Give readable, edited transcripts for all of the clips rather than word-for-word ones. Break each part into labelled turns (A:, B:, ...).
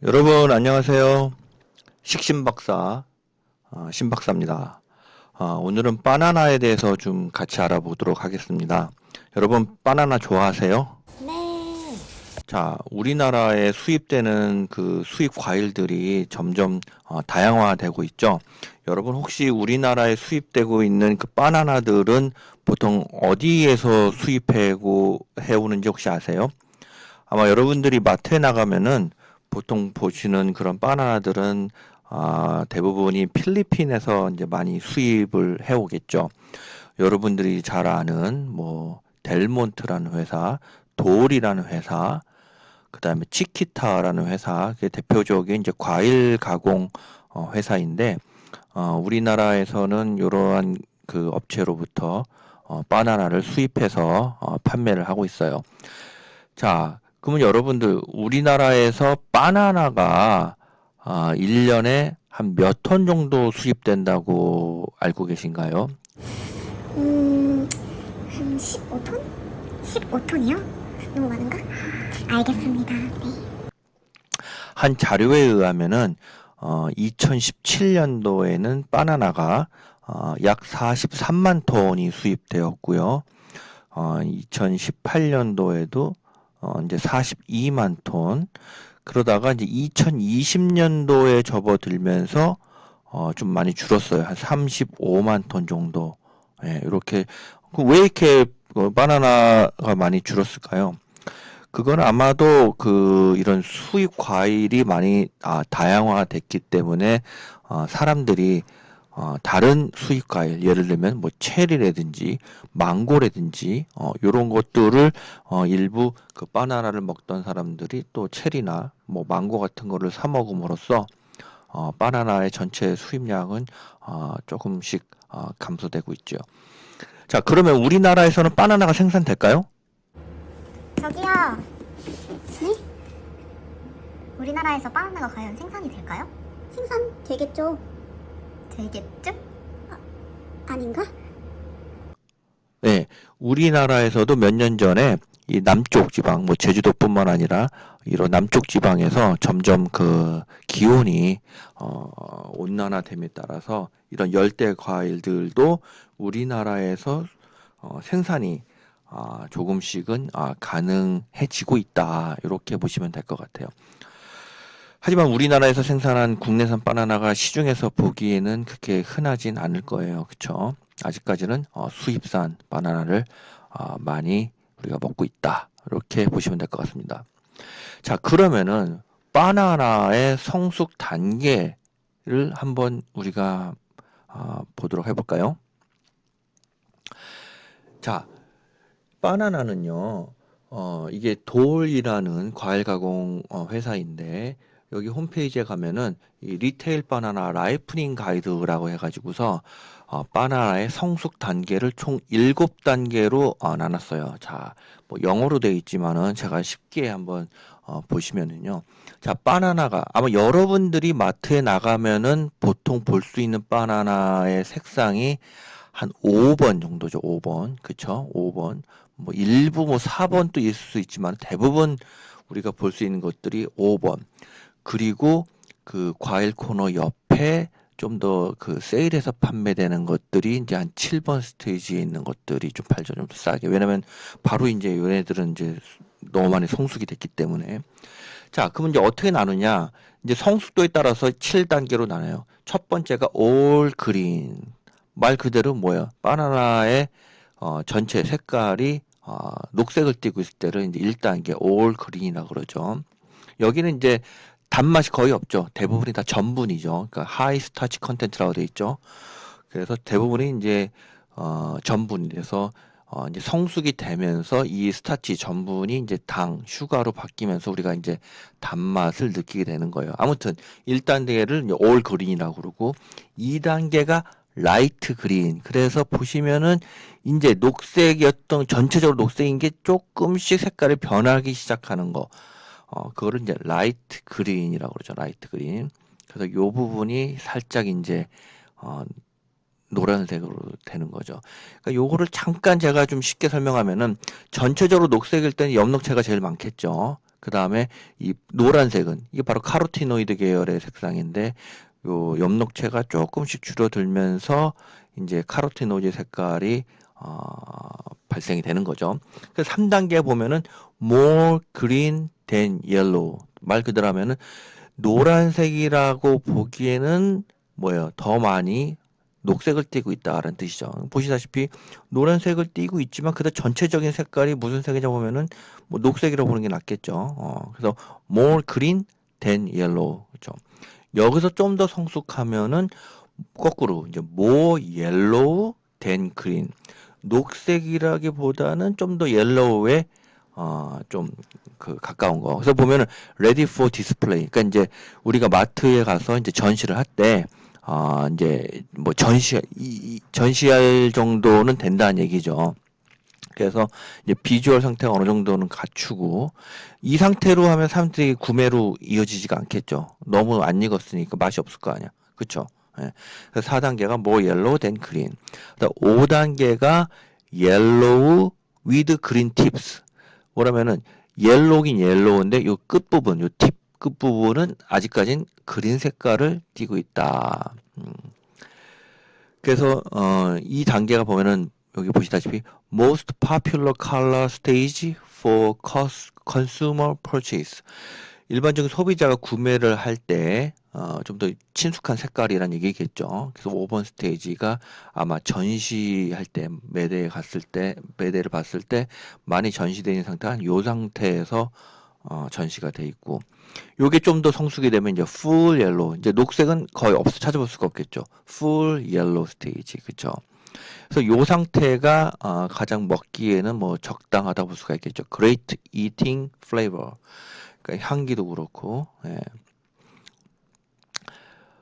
A: 여러분 안녕하세요. 식신박사 신박사입니다. 오늘은 바나나에 대해서 좀 같이 알아보도록 하겠습니다. 여러분 바나나 좋아하세요?
B: 네.
A: 자, 우리나라에 수입되는 그 수입 과일들이 점점 다양화되고 있죠. 여러분 혹시 우리나라에 수입되고 있는 그 바나나들은 보통 어디에서 수입하고 해오는지 혹시 아세요? 아마 여러분들이 마트에 나가면은 보통 보시는 그런 바나나들은 대부분이 필리핀에서 이제 많이 수입을 해오겠죠. 여러분들이 잘 아는 뭐 델몬트라는 회사, 도올이라는 회사, 그다음에 치키타라는 회사, 그게 대표적인 이제 과일 가공 회사인데 우리나라에서는 이러한 그 업체로부터 바나나를 수입해서 판매를 하고 있어요. 자, 그러면 여러분들 우리나라에서 바나나가 1년에 한 몇 톤 정도 수입된다고 알고 계신가요?
B: 음, 한 15톤? 15톤이요? 너무 많은가? 알겠습니다. 네.
A: 한 자료에 의하면은 2017년도에는 바나나가 약 43만 톤이 수입되었고요. 2018년도에도 이제 42만 톤, 그러다가 이제 2020년도에 접어들면서 좀 많이 줄었어요. 한 35만 톤 정도. 예, 이렇게 왜 이렇게 바나나가 많이 줄었을까요? 그건 아마도 그 이런 수입 과일이 많이 다양화됐기 때문에 사람들이 다른 수입 과일, 예를 들면 뭐 체리라든지 망고라든지 요런 것들을 일부 그 바나나를 먹던 사람들이 또 체리나 뭐 망고 같은 거를 사 먹음으로써 바나나의 전체 수입량은 조금씩 감소되고 있죠. 자, 그러면 우리나라에서는 바나나가 생산될까요?
B: 저기요. 네? 우리나라에서 바나나가 과연 생산이 될까요? 생산되겠죠. 되겠죠? 아닌가?
A: 네, 우리나라에서도 몇 년 전에 이 남쪽 지방, 뭐 제주도뿐만 아니라 이런 남쪽 지방에서 점점 그 기온이 온난화됨에 따라서 이런 열대 과일들도 우리나라에서 생산이 조금씩은 가능해지고 있다. 이렇게 보시면 될 것 같아요. 하지만 우리나라에서 생산한 국내산 바나나가 시중에서 보기에는 그렇게 흔하진 않을 거예요. 그쵸? 아직까지는 수입산 바나나를 많이 우리가 먹고 있다. 이렇게 보시면 될 것 같습니다. 자, 그러면은 바나나의 성숙 단계를 한번 우리가 보도록 해볼까요? 자, 바나나는요, 이게 돌이라는 과일 가공 회사인데, 여기 홈페이지에 가면은 이 리테일 바나나 라이프닝 가이드라고 해가지고서 바나나의 성숙 단계를 총 7단계로 나눴어요. 자, 뭐 영어로 되어 있지만은 제가 쉽게 한번 보시면은요. 자, 바나나가 아마 여러분들이 마트에 나가면은 보통 볼 수 있는 바나나의 색상이 한 5번 정도죠. 5번. 그쵸? 5번. 뭐 일부 뭐 4번도 있을 수 있지만 대부분 우리가 볼 수 있는 것들이 5번. 그리고 그 과일 코너 옆에 좀 더 그 세일해서 판매되는 것들이 이제 한 7번 스테이지에 있는 것들이 좀 팔죠. 좀 더 싸게. 왜냐면 바로 이제 얘네들은 이제 너무 많이 성숙이 됐기 때문에. 자, 그러면 이제 어떻게 나누냐? 이제 성숙도에 따라서 7단계로 나눠요. 첫 번째가 올 그린. 말 그대로 뭐야? 바나나의 전체 색깔이 녹색을 띠고 있을 때를 이제 1단계 올 그린이라고 그러죠. 여기는 이제 단맛이 거의 없죠. 대부분이 다 전분이죠. 그러니까 하이 스타치 컨텐츠라고 되어 있죠. 그래서 대부분이 이제 전분이라서 이제 성숙이 되면서 이 스타치 전분이 이제 당, 슈가로 바뀌면서 우리가 이제 단맛을 느끼게 되는 거예요. 아무튼 1단계를 올 그린이라고 그러고 2단계가 라이트 그린. 그래서 보시면은 이제 녹색이었던 전체적으로 녹색인 게 조금씩 색깔이 변하기 시작하는 거. 그거를 이제 라이트 그린이라고 그러죠. 라이트 그린. 그래서 요 부분이 살짝 이제 어, 노란색으로 되는 거죠. 그러니까 요거를 잠깐 제가 좀 쉽게 설명하면은 전체적으로 녹색일 때는 엽록체가 제일 많겠죠. 그 다음에 이 노란색은 이게 바로 카로티노이드 계열의 색상인데 요 엽록체가 조금씩 줄어들면서 이제 카로티노이드 색깔이 발생이 되는 거죠. 그래서 3단계 보면은 more green than yellow. 말 그대로 하면은 노란색이라고 보기에는 뭐예요? 더 많이 녹색을 띠고 있다라는 뜻이죠. 보시다시피 노란색을 띠고 있지만 그래도 전체적인 색깔이 무슨 색이냐 보면은 뭐 녹색이라고 보는 게 낫겠죠. 그래서 more green than yellow. 그렇죠. 여기서 좀 더 성숙하면은 거꾸로 이제 more yellow than green. 녹색이라기보다는 좀 더 옐로우에 좀 그 가까운 거. 그래서 보면은 ready for display. 그러니까 이제 우리가 마트에 가서 이제 전시를 할 때 이제 뭐 전시할 정도는 된다는 얘기죠. 그래서 이제 비주얼 상태가 어느 정도는 갖추고 이 상태로 하면 사람들이 구매로 이어지지가 않겠죠. 너무 안 익었으니까 맛이 없을 거 아니야. 그쵸? 예. 그래서 4단계가 more yellow than green. 5단계가 yellow with green tips. 뭐라면은 옐로우긴 옐로우인데 요 끝부분, 요 팁 끝부분은 아직까진 그린 색깔을 띠고 있다. 그래서 이 단계가 보면은 여기 보시다시피 most popular color stage for consumer purchase. 일반적인 소비자가 구매를 할 때 좀 더 친숙한 색깔이란 얘기겠죠. 그래서 5번 스테이지가 아마 전시할 때 매대를 봤을 때 많이 전시되어 있는 상태 한 요 상태에서 전시가 돼 있고 요게 좀 더 성숙이 되면 이제 full yellow. 이제 녹색은 거의 찾아볼 수가 없겠죠. full yellow 스테이지. 그쵸? 그래서 요 상태가 가장 먹기에는 뭐 적당하다 볼 수가 있겠죠. great eating flavor. 그러니까 향기도 그렇고, 예.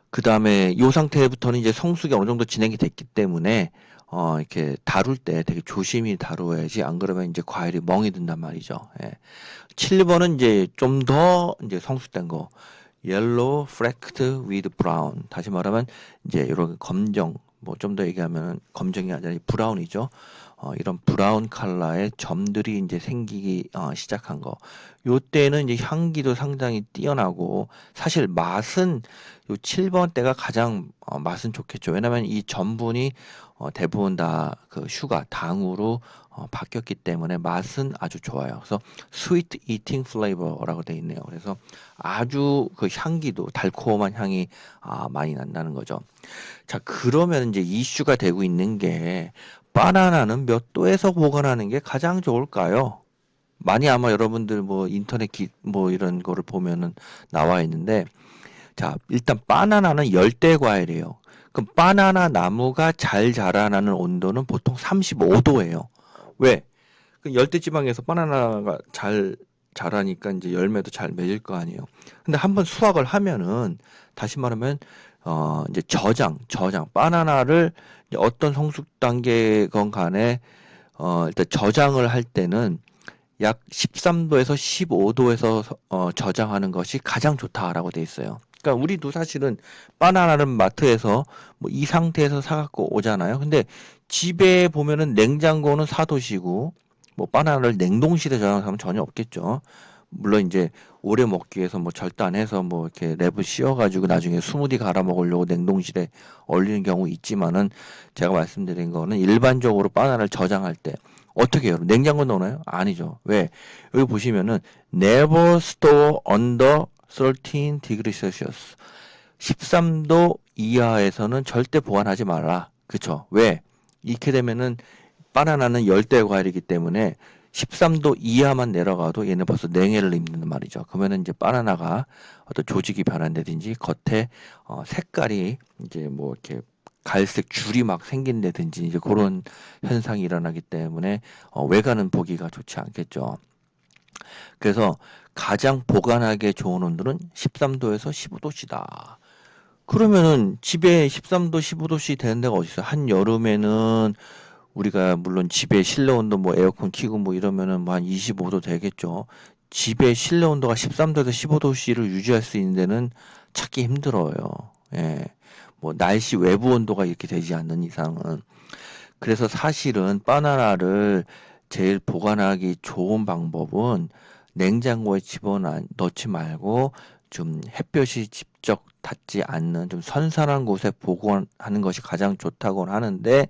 A: 그 다음에 요 상태부터는 이제 성숙이 어느 정도 진행이 됐기 때문에, 이렇게 다룰 때 되게 조심히 다루어야지, 안 그러면 이제 과일이 멍이 든단 말이죠. 예. 7번은 이제 좀 더 이제 성숙된 거. yellow flecked with brown. 다시 말하면 이제 이런 검정, 뭐 좀 더 얘기하면 검정이 아니라 브라운이죠. 이런 브라운 컬러의 점들이 이제 생기기 시작한 거. 요때는 이제 향기도 상당히 뛰어나고 사실 맛은 요 7번 때가 가장 맛은 좋겠죠. 왜냐면 이 전분이 대부분 다 그 슈가 당으로 바뀌었기 때문에 맛은 아주 좋아요. 그래서 sweet eating flavor라고 돼 있네요. 그래서 아주 그 향기도 달콤한 향이 많이 난다는 거죠. 자, 그러면 이제 이슈가 되고 있는 게 바나나는 몇 도에서 보관하는 게 가장 좋을까요? 많이 아마 여러분들 뭐 인터넷 뭐 이런 거를 보면은 나와 있는데 자, 일단 바나나는 열대 과일이에요. 그럼 바나나 나무가 잘 자라나는 온도는 보통 35도예요. 왜? 그 열대지방에서 바나나가 잘 자라니까 이제 열매도 잘 맺을 거 아니에요. 근데 한번 수확을 하면은 다시 말하면 이제 저장 바나나를 이제 어떤 성숙 단계건 간에 일단 저장을 할 때는 약 13도에서 15도에서 저장하는 것이 가장 좋다라고 돼 있어요. 그러니까 우리도 사실은 바나나를 마트에서 뭐 이 상태에서 사갖고 오잖아요. 근데 집에 보면은 냉장고는 4도시고 뭐 바나나를 냉동실에 저장하면 전혀 없겠죠. 물론 이제 오래 먹기 위해서 뭐 절단해서 뭐 이렇게 랩을 씌워가지고 나중에 스무디 갈아 먹으려고 냉동실에 얼리는 경우 있지만은 제가 말씀드린 거는 일반적으로 바나나를 저장할 때 어떻게 해요? 냉장고 넣나요? 아니죠. 왜? 여기 보시면은 never store under 13 degrees Celsius. 13도 이하에서는 절대 보관하지 말라. 그쵸? 왜? 이렇게 되면은 바나나는 열대 과일이기 때문에 13도 이하만 내려가도 얘는 벌써 냉해를 입는단 말이죠. 그러면은 이제 바나나가 어떤 조직이 변한다든지 겉에 색깔이 이제 뭐 이렇게 갈색 줄이 막 생긴다든지 이제 그런 현상이 일어나기 때문에 외관은 보기가 좋지 않겠죠. 그래서 가장 보관하기에 좋은 온도는 13도에서 15도씨다. 그러면은 집에 13도, 15도씨 되는 데가 어디 있어요? 한여름에는 우리가 물론 집에 실내 온도 뭐 에어컨 키고 뭐 이러면은 뭐 한 25도 되겠죠. 집에 실내 온도가 13도에서 15도씨를 유지할 수 있는 데는 찾기 힘들어요. 예. 뭐 날씨 외부 온도가 이렇게 되지 않는 이상은. 그래서 사실은 바나나를 제일 보관하기 좋은 방법은 냉장고에 집어넣지 말고 좀 햇볕이 직접 닿지 않는 좀 선선한 곳에 보관하는 것이 가장 좋다고 하는데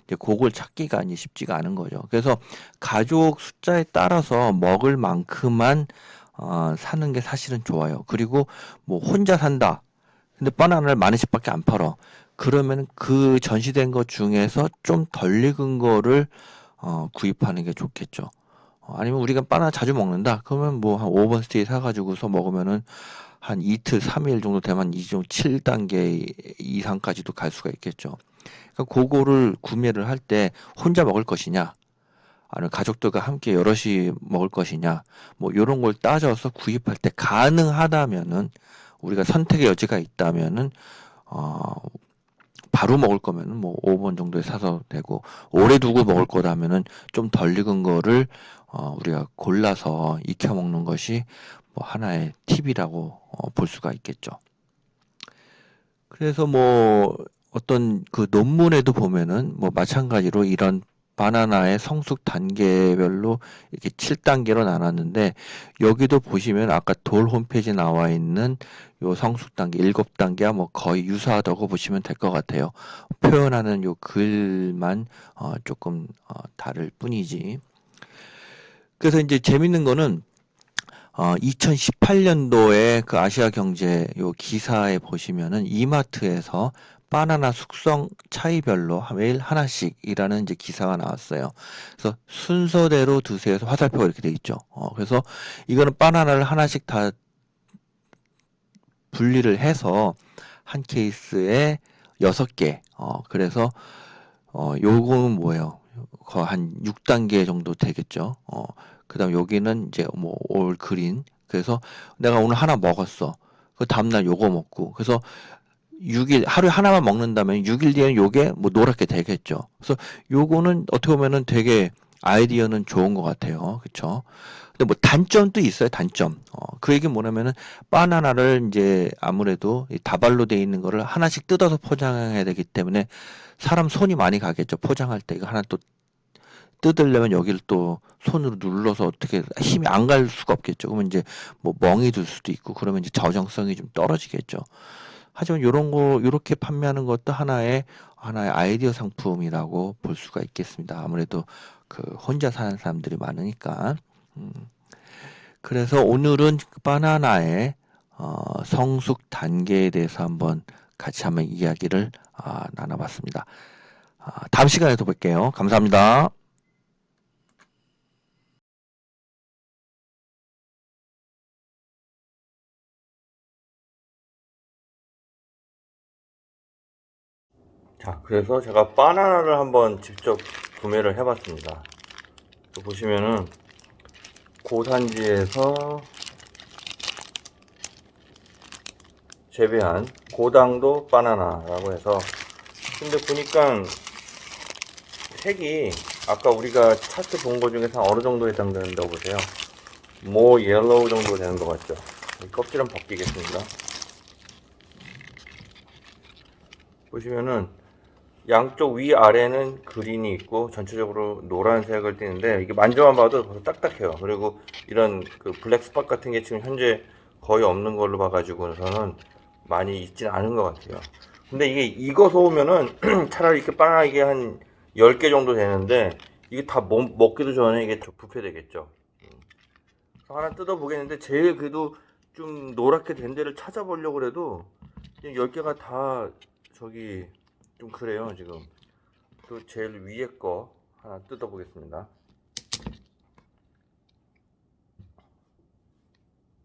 A: 이제 그걸 찾기가 이제 쉽지가 않은 거죠. 그래서 가족 숫자에 따라서 먹을 만큼만 사는 게 사실은 좋아요. 그리고 뭐 혼자 산다. 근데 바나나를 만 원씩밖에 안 팔어. 그러면 그 전시된 것 중에서 좀 덜 익은 거를 구입하는 게 좋겠죠. 아니면 우리가 바나나 자주 먹는다. 그러면 뭐 한 5번 스테이 사가지고서 먹으면은 한 이틀, 3일 정도 되면 이종 7단계 이상까지도 갈 수가 있겠죠. 그러니까 그거를 구매를 할 때 혼자 먹을 것이냐, 아니면 가족들과 함께 여럿이 먹을 것이냐, 뭐 이런 걸 따져서 구입할 때 가능하다면은 우리가 선택의 여지가 있다면은 어, 바로 먹을 거면은 뭐 5번 정도에 사서 되고 오래 두고 먹을 거라면은 좀 덜 익은 거를 우리가 골라서 익혀 먹는 것이 뭐 하나의 팁이라고 볼 수가 있겠죠. 그래서 뭐 어떤 그 논문에도 보면은 뭐 마찬가지로 이런 바나나의 성숙 단계별로 이렇게 7단계로 나눴는데 여기도 보시면 아까 돌 홈페이지에 나와 있는 요 성숙 단계 7단계와 뭐 거의 유사하다고 보시면 될 것 같아요. 표현하는 요 글만 조금 다를 뿐이지. 그래서 이제 재밌는 거는 2018년도에 그 아시아 경제 요 기사에 보시면은 이마트에서 바나나 숙성 차이별로 매일 하나씩이라는 이제 기사가 나왔어요. 그래서 순서대로 드세요. 해서 화살표가 이렇게 돼 있죠. 그래서 이거는 바나나를 하나씩 다 분리를 해서 한 케이스에 6개. 그래서 요거는 뭐예요? 한 6단계 정도 되겠죠. 그다음 여기는 이제 뭐 올 그린. 그래서 내가 오늘 하나 먹었어. 그 다음날 요거 먹고. 그래서 6일 하루에 하나만 먹는다면 6일 뒤에는 요게 뭐 노랗게 되겠죠. 그래서 요거는 어떻게 보면은 되게 아이디어는 좋은 것 같아요. 그쵸? 근데 뭐 단점도 있어요. 단점. 그 얘기 뭐냐면은 바나나를 이제 아무래도 이 다발로 돼 있는 거를 하나씩 뜯어서 포장해야 되기 때문에 사람 손이 많이 가겠죠. 포장할 때 이거 하나 또 뜯으려면 여기를 또 손으로 눌러서 어떻게 힘이 안 갈 수가 없겠죠. 그러면 이제 뭐 멍이 들 수도 있고 그러면 이제 저정성이 좀 떨어지겠죠. 하지만 요런 거 요렇게 판매하는 것도 하나의 아이디어 상품이라고 볼 수가 있겠습니다. 아무래도 그 혼자 사는 사람들이 많으니까. 음. 그래서 오늘은 바나나의 성숙 단계에 대해서 같이 한번 이야기를 나눠봤습니다. 다음 시간에 또 뵐게요. 감사합니다. 자, 그래서 제가 바나나를 한번 직접 구매를 해봤습니다. 보시면은 고산지에서 재배한 고당도 바나나라고 해서, 근데 보니까 색이 아까 우리가 차트 본 거 중에서 어느 정도에 해당되는다고 보세요. 뭐 옐로우 정도 되는 것 같죠. 껍질은 벗기겠습니다. 보시면은 양쪽 위아래는 그린이 있고 전체적으로 노란색을 띠는데, 이게 만져만 봐도 벌써 딱딱해요. 그리고 이런 그 블랙 스팟 같은 게 지금 현재 거의 없는 걸로 봐가지고서는 많이 있지는 않은 것 같아요. 근데 이게 익어서 오면은 차라리 이렇게 바나나 이게 한 10개 정도 되는데, 이게 다 먹기도 전에 이게 부패 되겠죠. 하나 뜯어보겠는데, 제일 그래도 좀 노랗게 된 데를 찾아보려고 그래도 10개가 다 저기 좀 그래요. 지금 또 제일 위에 거 하나 뜯어보겠습니다.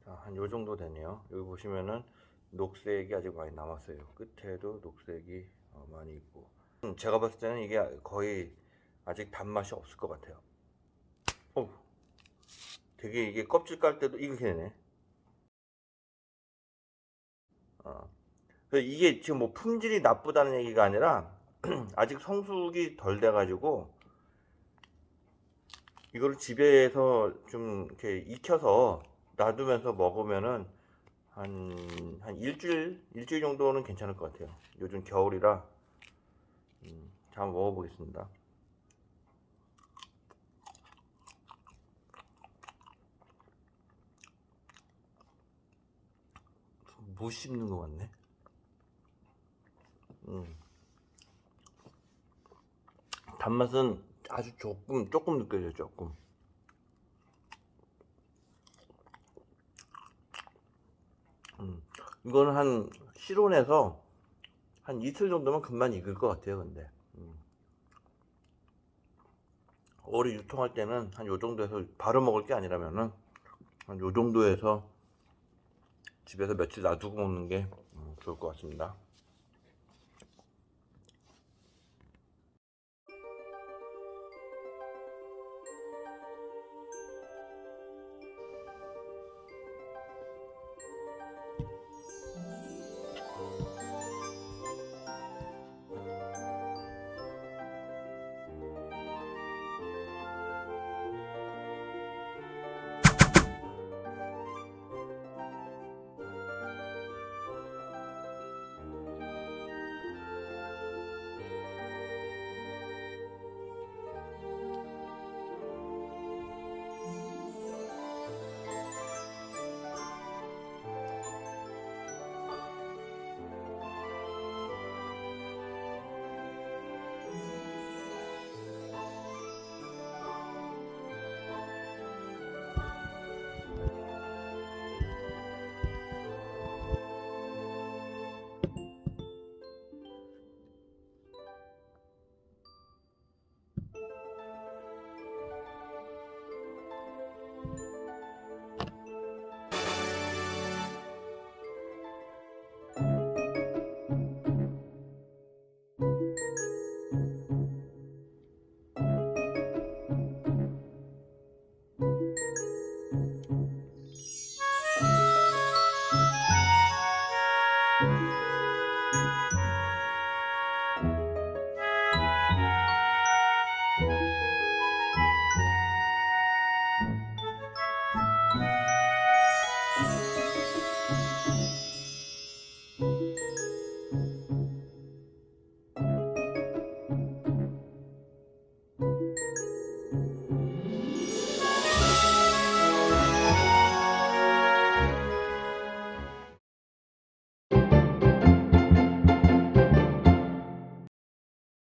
A: 자, 한 요 정도 되네요. 여기 보시면은 녹색이 아직 많이 남았어요. 끝에도 녹색이 많이 있고, 제가 봤을 때는 이게 거의 아직 단맛이 없을 것 같아요. 되게 이게 껍질 깔 때도 이렇게 되네. 이게 지금 뭐 품질이 나쁘다는 얘기가 아니라 아직 성숙이 덜 돼가지고 이거를 집에서 좀 이렇게 익혀서 놔두면서 먹으면은 한 일주일 정도는 괜찮을 것 같아요. 요즘 겨울이라. 자, 한번 먹어보겠습니다. 못 씹는 것 같네. 단맛은 아주 조금 느껴져요. 조금. 이거는 한 실온에서 한 이틀 정도면 금방 익을 것 같아요. 근데 오래 유통할 때는 한 요 정도에서 바로 먹을 게 아니라면은 한 요 정도에서 집에서 며칠 놔두고 먹는 게 좋을 것 같습니다.